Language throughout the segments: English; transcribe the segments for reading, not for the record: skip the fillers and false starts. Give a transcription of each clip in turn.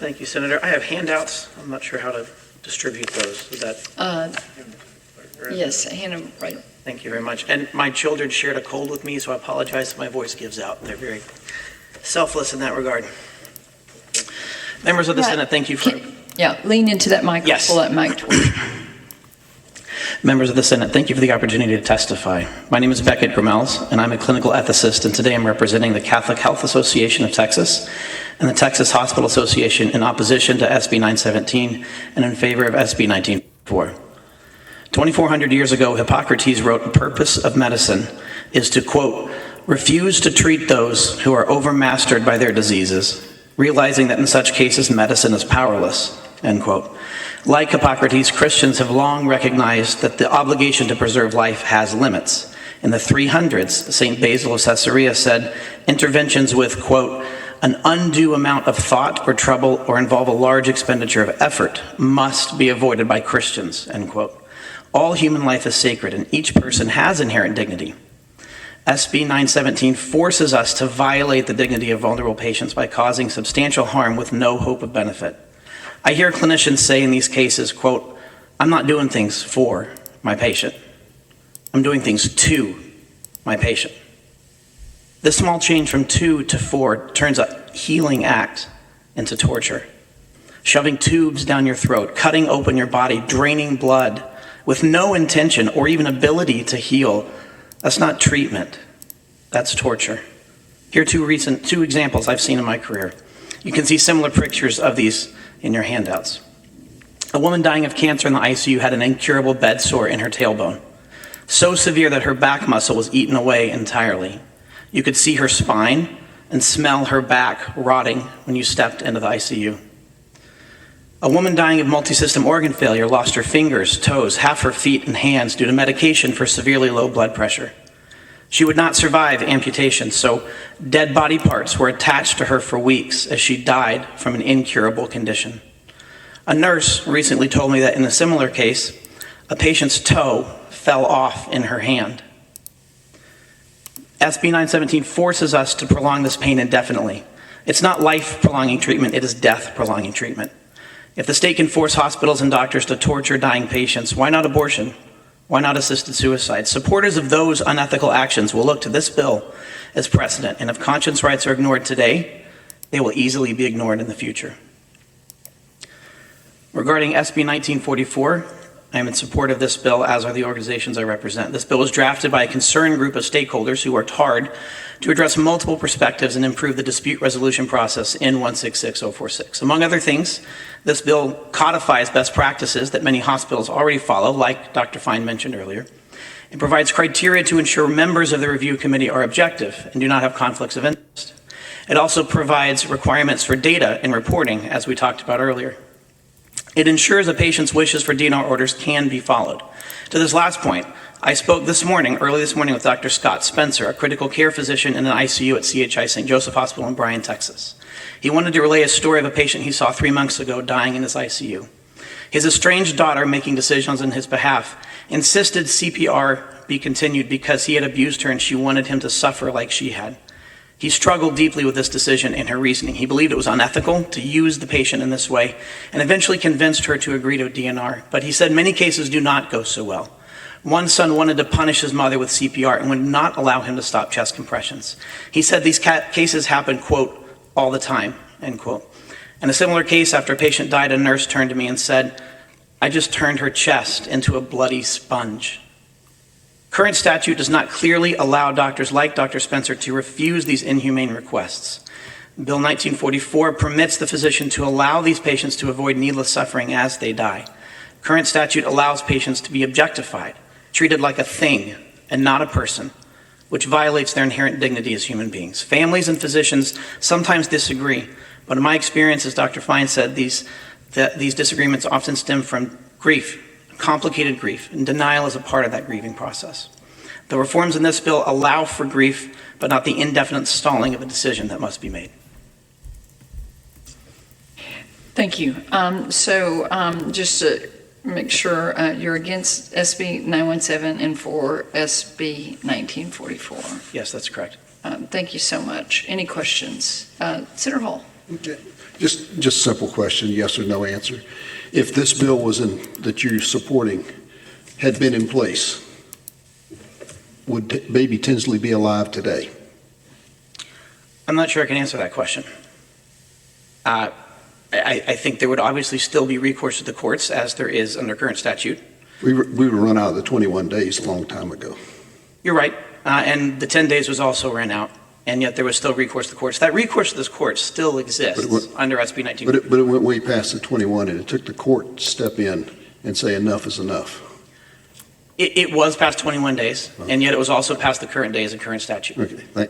Thank you, Senator. I have handouts. I'm not sure how to distribute those. Is that? Yes, hand them right. Thank you very much. And my children shared a cold with me, so I apologize if my voice gives out. They're very selfless in that regard. Members of the Senate, thank you for... Yeah, lean into that mic. Yes. Pull that mic toward you. Members of the Senate, thank you for the opportunity to testify. My name is Becket Gremmels, and I'm a clinical ethicist, and today I'm representing the Catholic Health Association of Texas and the Texas Hospital Association in opposition to SB 917 and in favor of SB 1944. 2,400 years ago, Hippocrates wrote, "The purpose of medicine is to, quote, refuse to treat those who are overmastered by their diseases, realizing that in such cases medicine is powerless," end quote. Like Hippocrates, Christians have long recognized that the obligation to preserve life has limits. In the 300s, St. Basil of Caesarea said, interventions with, quote, an undue amount of thought or trouble or involve a large expenditure of effort must be avoided by Christians, end quote. All human life is sacred and each person has inherent dignity. SB 917 forces us to violate the dignity of vulnerable patients by causing substantial harm with no hope of benefit. I hear clinicians say in these cases, quote, I'm not doing things for my patient. I'm doing things to my patient. This small change from 2 to 4 turns a healing act into torture. Shoving tubes down your throat, cutting open your body, draining blood with no intention or even ability to heal, that's not treatment, that's torture. Here are two examples I've seen in my career. You can see similar pictures of these in your handouts. A woman dying of cancer in the ICU had an incurable bed sore in her tailbone, so severe that her back muscle was eaten away entirely. You could see her spine and smell her back rotting when you stepped into the ICU. A woman dying of multisystem organ failure lost her fingers, toes, half her feet and hands due to medication for severely low blood pressure. She would not survive amputation, so dead body parts were attached to her for weeks as she died from an incurable condition. A nurse recently told me that in a similar case, a patient's toe fell off in her hand. SB 917 forces us to prolong this pain indefinitely. It's not life-prolonging treatment, it is death-prolonging treatment. If the state can force hospitals and doctors to torture dying patients, why not abortion? Why not assisted suicide? Supporters of those unethical actions will look to this bill as precedent, and if conscience rights are ignored today, they will easily be ignored in the future. Regarding SB 1944, I am in support of this bill, as are the organizations I represent. This bill was drafted by a concerned group of stakeholders who worked hard to address multiple perspectives and improve the dispute resolution process in 166046. Among other things, this bill codifies best practices that many hospitals already follow, like Dr. Fine mentioned earlier. It provides criteria to ensure members of the review committee are objective and do not have conflicts of interest. It also provides requirements for data and reporting, as we talked about earlier. It ensures a patient's wishes for DNR orders can be followed. To this last point, I spoke early this morning with Dr. Scott Spencer, a critical care physician in an ICU at CHI St. Joseph Hospital in Bryan, Texas. He wanted to relay a story of a patient he saw 3 months ago dying in his ICU. His estranged daughter, making decisions on his behalf, insisted CPR be continued because he had abused her and she wanted him to suffer like she had. He struggled deeply with this decision and her reasoning. He believed it was unethical to use the patient in this way and eventually convinced her to agree to a DNR. But he said many cases do not go so well. One son wanted to punish his mother with CPR and would not allow him to stop chest compressions. He said these cases happen, quote, all the time, end quote. In a similar case, after a patient died, a nurse turned to me and said, I just turned her chest into a bloody sponge. Current statute does not clearly allow doctors like Dr. Spencer to refuse these inhumane requests. Bill 1944 permits the physician to allow these patients to avoid needless suffering as they die. Current statute allows patients to be objectified, treated like a thing and not a person, which violates their inherent dignity as human beings. Families and physicians sometimes disagree, but in my experience, as Dr. Fine said, these disagreements often stem from grief. Complicated grief, and denial is a part of that grieving process. The reforms in this bill allow for grief, but not the indefinite stalling of a decision that must be made. Thank you. Just to make sure, you're against SB 917 and for SB 1944. Yes, that's correct. Thank you so much. Any questions? Senator Hall. Okay. Just simple question, yes or no answer. If this bill that you're supporting had been in place, would baby Tinsley be alive today? I'm not sure I can answer that question. I think there would obviously still be recourse to the courts as there is under current statute. We were run out of the 21 days a long time ago. You're right. And the 10 days was also ran out, and yet there was still recourse to the courts. That recourse to this court still exists under SB 19. But it went way past the 21, and it took the court to step in and say enough is enough. It was past 21 days, and yet it was also past the current days and current statute. Okay,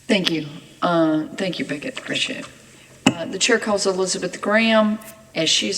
Thank you. Thank you, Becket. Appreciate it. The chair calls Elizabeth Graham as she's